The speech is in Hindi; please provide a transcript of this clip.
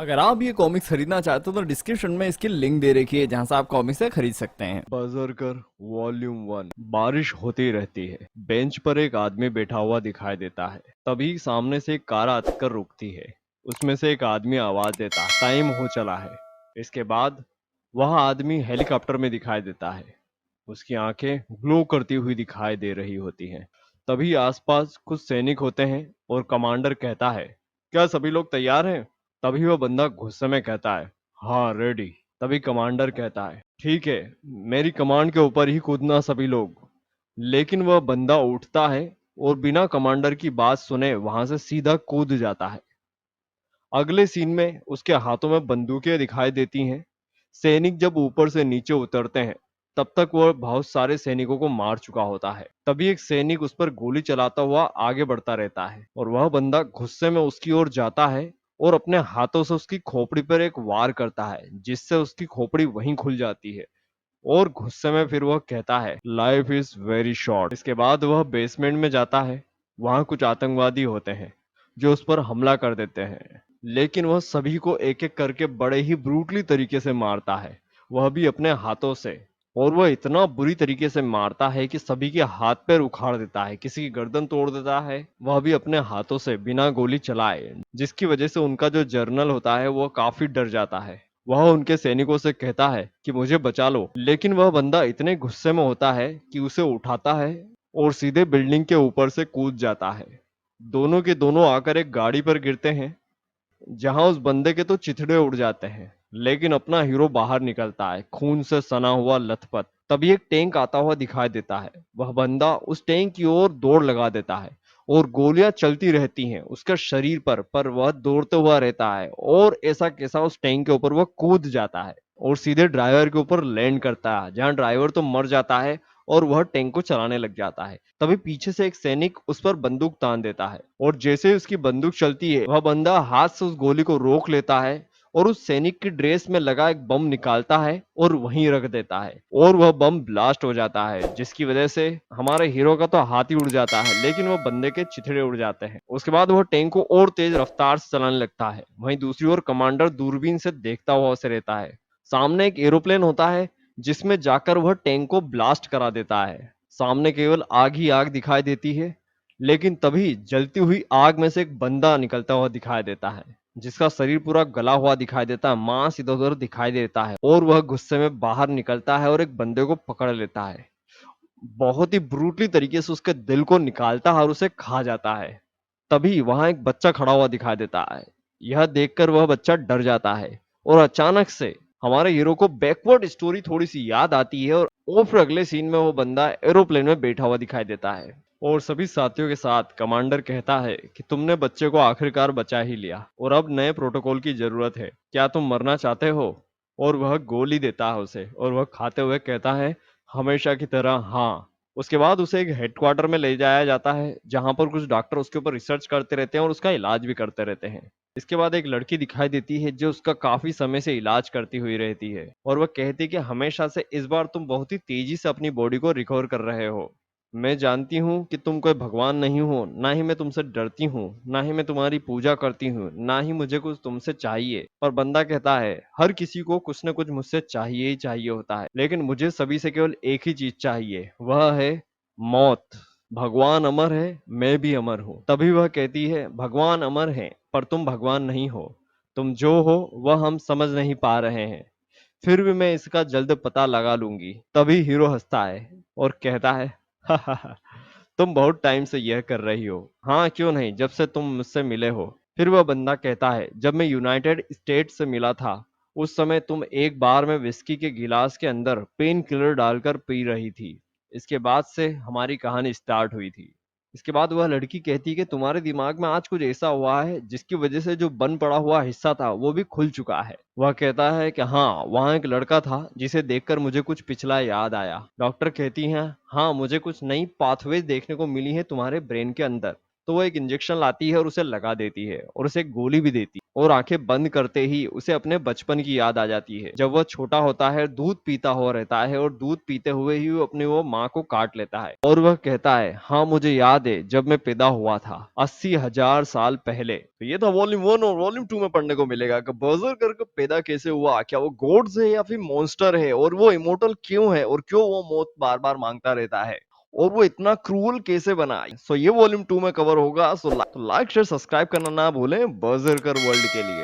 अगर आप ये कॉमिक्स खरीदना चाहते हो तो डिस्क्रिप्शन में इसकी लिंक दे रखी है जहां से आप कॉमिक्स से खरीद सकते हैं। बजरकर वॉल्यूम 1। बारिश होती रहती है। बेंच पर एक आदमी बैठा हुआ दिखाई देता है। तभी सामने से एक कार आकर रुकती है। उसमें से एक आदमी आवाज देता है, टाइम हो चला है। इसके बाद वह आदमी हेलीकॉप्टर में दिखाई देता है। उसकी आंखें ग्लो करती हुई दिखाई दे रही होती हैं। तभी आसपास कुछ सैनिक होते हैं और कमांडर कहता है, क्या सभी लोग तैयार हैं? तभी वह बंदा गुस्से में कहता है, हाँ रेडी। तभी कमांडर कहता है, ठीक है, मेरी कमांड के ऊपर ही कूदना सभी लोग। लेकिन वह बंदा उठता है और बिना कमांडर की बात सुने वहां से सीधा कूद जाता है। अगले सीन में उसके हाथों में बंदूकें दिखाई देती हैं। सैनिक जब ऊपर से नीचे उतरते हैं तब तक वह बहुत सारे सैनिकों को मार चुका होता है। तभी एक सैनिक उस पर गोली चलाता हुआ आगे बढ़ता रहता है और वह बंदा गुस्से में उसकी ओर जाता है और अपने हाथों से उसकी खोपड़ी पर एक वार करता है, जिससे उसकी खोपड़ी वहीं खुल जाती है। और गुस्से में फिर वह कहता है, लाइफ इज वेरी शॉर्ट। इसके बाद वह बेसमेंट में जाता है। वहां कुछ आतंकवादी होते हैं जो उस पर हमला कर देते हैं, लेकिन वह सभी को एक एक करके बड़े ही ब्रूटली तरीके से मारता है, वह भी अपने हाथों से। और वह इतना बुरी तरीके से मारता है कि सभी के हाथ पैर उखाड़ देता है, किसी की गर्दन तोड़ देता है, वह भी अपने हाथों से बिना गोली चलाए, जिसकी वजह से उनका जो जर्नल होता है वह काफी डर जाता है। वह उनके सैनिकों से कहता है कि मुझे बचा लो, लेकिन वह बंदा इतने गुस्से में होता है कि उसे उठाता है और सीधे बिल्डिंग के ऊपर से कूद जाता है। दोनों के दोनों आकर एक गाड़ी पर गिरते हैं, जहां उस बंदे के तो चिथड़े उड़ जाते हैं, लेकिन अपना हीरो बाहर निकलता है खून से सना हुआ लथपथ। तभी एक टैंक आता हुआ दिखाई देता है। वह बंदा उस टैंक की ओर दौड़ लगा देता है और गोलियां चलती रहती हैं उसके शरीर पर वह दौड़ते हुआ रहता है और ऐसा कैसा उस टैंक के ऊपर वह कूद जाता है और सीधे ड्राइवर के ऊपर लैंड करता है, जहां ड्राइवर तो मर जाता है और वह टैंक को चलाने लग जाता है। तभी पीछे से एक सैनिक उस पर बंदूक तान देता है और जैसे ही उसकी बंदूक चलती है वह बंदा हाथ से उस गोली को रोक लेता है और उस सैनिक की ड्रेस में लगा एक बम निकालता है और वहीं रख देता है और वह बम ब्लास्ट हो जाता है, जिसकी वजह से हमारे हीरो का तो हाथ ही उड़ जाता है, लेकिन वह बंदे के चिथड़े उड़ जाते हैं। उसके बाद वह टैंक को और तेज रफ्तार से चलाने लगता है। वहीं दूसरी ओर कमांडर दूरबीन से देखता हुआ उसे रहता है। सामने एक एरोप्लेन होता है जिसमें जाकर वह टैंक को ब्लास्ट करा देता है। सामने केवल आग ही आग दिखाई देती है, लेकिन तभी जलती हुई आग में से एक बंदा निकलता हुआ दिखाई देता है, जिसका शरीर पूरा गला हुआ दिखाई देता है, मांस इधर उधर दिखाई देता है और वह गुस्से में बाहर निकलता है और एक बंदे को पकड़ लेता है। बहुत ही ब्रूटली तरीके से उसके दिल को निकालता है और उसे खा जाता है। तभी वहां एक बच्चा खड़ा हुआ दिखाई देता है। यह देखकर वह बच्चा डर जाता है और अचानक से हमारे हीरो को बैकवर्ड स्टोरी थोड़ी सी याद आती है और फिर अगले सीन में वो बंदा एरोप्लेन में बैठा हुआ दिखाई देता है और सभी साथियों के साथ कमांडर कहता है कि तुमने बच्चे को आखिरकार बचा ही लिया और अब नए प्रोटोकॉल की जरूरत है, क्या तुम मरना चाहते हो? और वह गोली देता है उसे और वह खाते हुए कहता है, हमेशा की तरह हाँ। उसके बाद उसे एक हेडक्वार्टर में ले जाया जाता है, जहां पर कुछ डॉक्टर उसके ऊपर रिसर्च करते रहते हैं और उसका इलाज भी करते रहते हैं। इसके बाद एक लड़की दिखाई देती है जो उसका काफी समय से इलाज करती हुई रहती है और वह कहती है कि हमेशा से इस बार तुम बहुत ही तेजी से अपनी बॉडी को रिकवर कर रहे हो। मैं जानती हूँ कि तुम कोई भगवान नहीं हो, ना ही मैं तुमसे डरती हूँ, ना ही मैं तुम्हारी पूजा करती हूँ, ना ही मुझे कुछ तुमसे चाहिए। पर बंदा कहता है, हर किसी को कुछ न कुछ मुझसे चाहिए ही चाहिए होता है, लेकिन मुझे सभी से केवल एक ही चीज चाहिए, वह है मौत। भगवान अमर है, मैं भी अमर हूँ। तभी वह कहती है, भगवान अमर है पर तुम भगवान नहीं हो, तुम जो हो वह हम समझ नहीं पा रहे हैं, फिर भी मैं इसका जल्द पता लगा लूंगी। तभी हीरो हंसता है और कहता है, तुम बहुत टाइम से यह कर रही हो, हाँ क्यों नहीं, जब से तुम मुझसे मिले हो। फिर वह बंदा कहता है, जब मैं यूनाइटेड स्टेट से मिला था उस समय तुम एक बार में विस्की के गिलास के अंदर पेन किलर डालकर पी रही थी। इसके बाद से हमारी कहानी स्टार्ट हुई थी। इसके बाद वह लड़की कहती है कि तुम्हारे दिमाग में आज कुछ ऐसा हुआ है जिसकी वजह से जो बंद पड़ा हुआ हिस्सा था वो भी खुल चुका है। वह कहता है कि हाँ, वहाँ एक लड़का था जिसे देखकर मुझे कुछ पिछला याद आया। डॉक्टर कहती हैं, हाँ मुझे कुछ नई पाथवेज देखने को मिली है तुम्हारे ब्रेन के अंदर, तो वो एक इंजेक्शन लाती है और उसे लगा देती है और उसे एक गोली भी देती है और आंखें बंद करते ही उसे अपने बचपन की याद आ जाती है जब वह छोटा होता है, दूध पीता हुआ रहता है और दूध पीते हुए ही वो अपनी वो माँ को काट लेता है और वह कहता है, हाँ मुझे याद है जब मैं पैदा हुआ था 80,000 साल पहले। तो ये था वॉल्यूम 1 और वॉल्यूम 2 में पढ़ने को मिलेगा कि बर्जर्कर को पैदा कैसे हुआ, क्या वो गॉड्स है या फिर मॉन्स्टर है, और वो इमोर्टल क्यों है और क्यों वो मौत बार बार मांगता रहता है, और वो इतना क्रूअल कैसे बना। सो ये वॉल्यूम 2 में कवर होगा। सो लाइक शेयर सब्सक्राइब करना ना भूलें बर्जर्कर वर्ल्ड के लिए।